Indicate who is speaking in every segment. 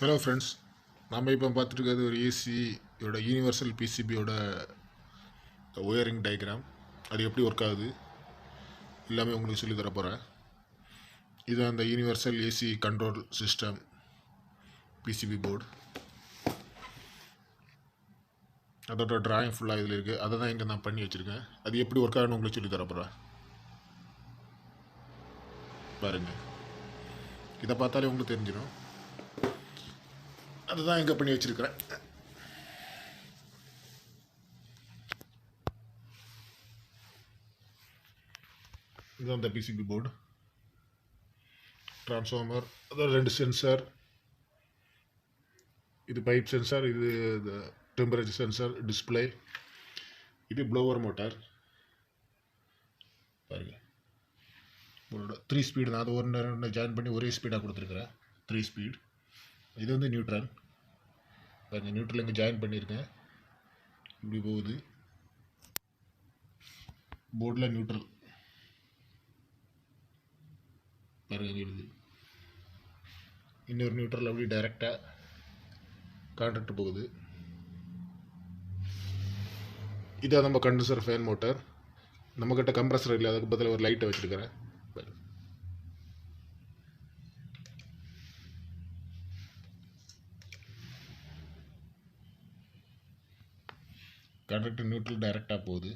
Speaker 1: Hello friends, நாம் இப்போ பார்த்துட்டு ஒரு ஏசியோட யூனிவர்சல் பிசிபியோட ஒயரிங் டயக்ராம். அது எப்படி ஒர்க் ஆகுது எல்லாமே உங்களுக்கு சொல்லி தர போகிறேன். இது அந்த universal AC control system PCB board. அதோட டிராயிங் ஃபுல்லாக இதில் இருக்குது. அதை தான் இங்கே நான் பண்ணி வச்சுருக்கேன். அது எப்படி ஒர்க் ஆகுன்னு உங்களுக்கு சொல்லி தர போகிறேன். பாருங்கள், இதை பார்த்தாலே உங்களுக்கு தெரிஞ்சிடும். அதுதான் இங்கே பண்ணி வச்சுருக்கிறேன். இதுதான் இந்த பிசிபி போர்டு. டிரான்ஸ்ஃபார்மர், அதாவது 2 சென்சார். இது பைப் சென்சார், இது டெம்பரேச்சர் சென்சார், டிஸ்பிளே. இது ப்ளோவர் மோட்டார். பாருங்கள், உங்களோட 3 ஸ்பீடு தான். அது ஒன்று ஜாயின் பண்ணி ஒரே ஸ்பீடாக கொடுத்துருக்குறேன், 3 ஸ்பீட். இது வந்து நியூட்ரல். பாருங்கள், நியூட்ரல் இங்கே ஜாயின் பண்ணியிருக்கேன். இப்படி போகுது. போர்டில் நியூட்ரல் பாருங்கள் எழுது. இன்னொரு நியூட்ரல் அப்படி டைரெக்டாக கான்ட்ராக்ட் போகுது. இதான் நம்ம கண்டென்சர் ஃபேன் மோட்டார். நம்மக்கிட்ட கம்ப்ரஸர் இல்லை, அதுக்கு பதில் ஒரு லைட்டை வச்சுருக்கிறேன். கான்ட்ராக்ட் நியூட்ரல் டைரெக்டாக போகுது.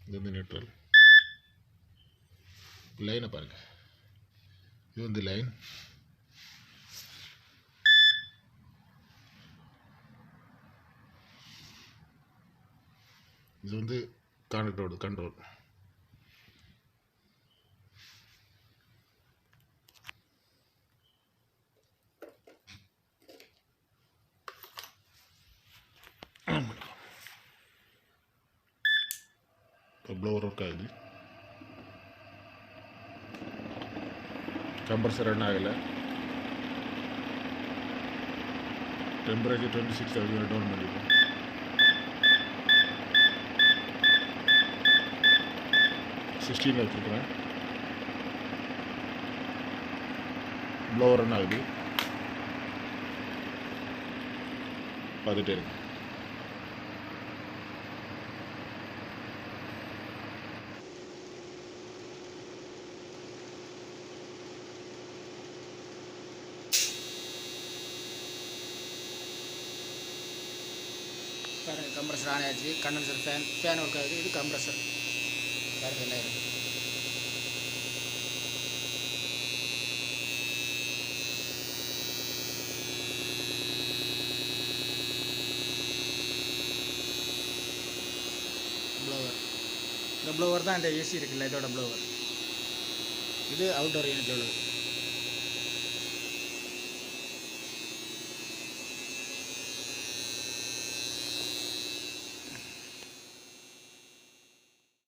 Speaker 1: இது வந்து நியூட்ரல். லைனை பாருங்கள், இது வந்து லைன். இது வந்து கான்ட்ராக்டோட கண்ட்ரோல். இப்போ ப்ளோவர் ஒர்க் ஆகுது. கம்ப்ரஸர் ரன் ஆகலை. டெம்பரேச்சர் 26 அப்படி டவுன் பண்ணிடுவோம். சிக்ஸ்டீனில் வச்சுருக்கிறேன். ப்ளோவர் ரன் ஆகுது, பார்த்துட்டே இருக்கு.
Speaker 2: பாருங்கள், கம்ப்ரஸர் ஆன் ஆகிடுச்சு. கண்டென்சர் ஃபேன் ஒர்க் ஆகுது. இது கம்ப்ரஸர். பாருங்கள், எல்லாம் இருக்குது. ப்ளோவர், இந்த ப்ளோவர் தான் இந்த ஏசி இருக்குல்ல, இதோட ப்ளோவர். இது அவுட்டோர் யூனிட் உள்ளது.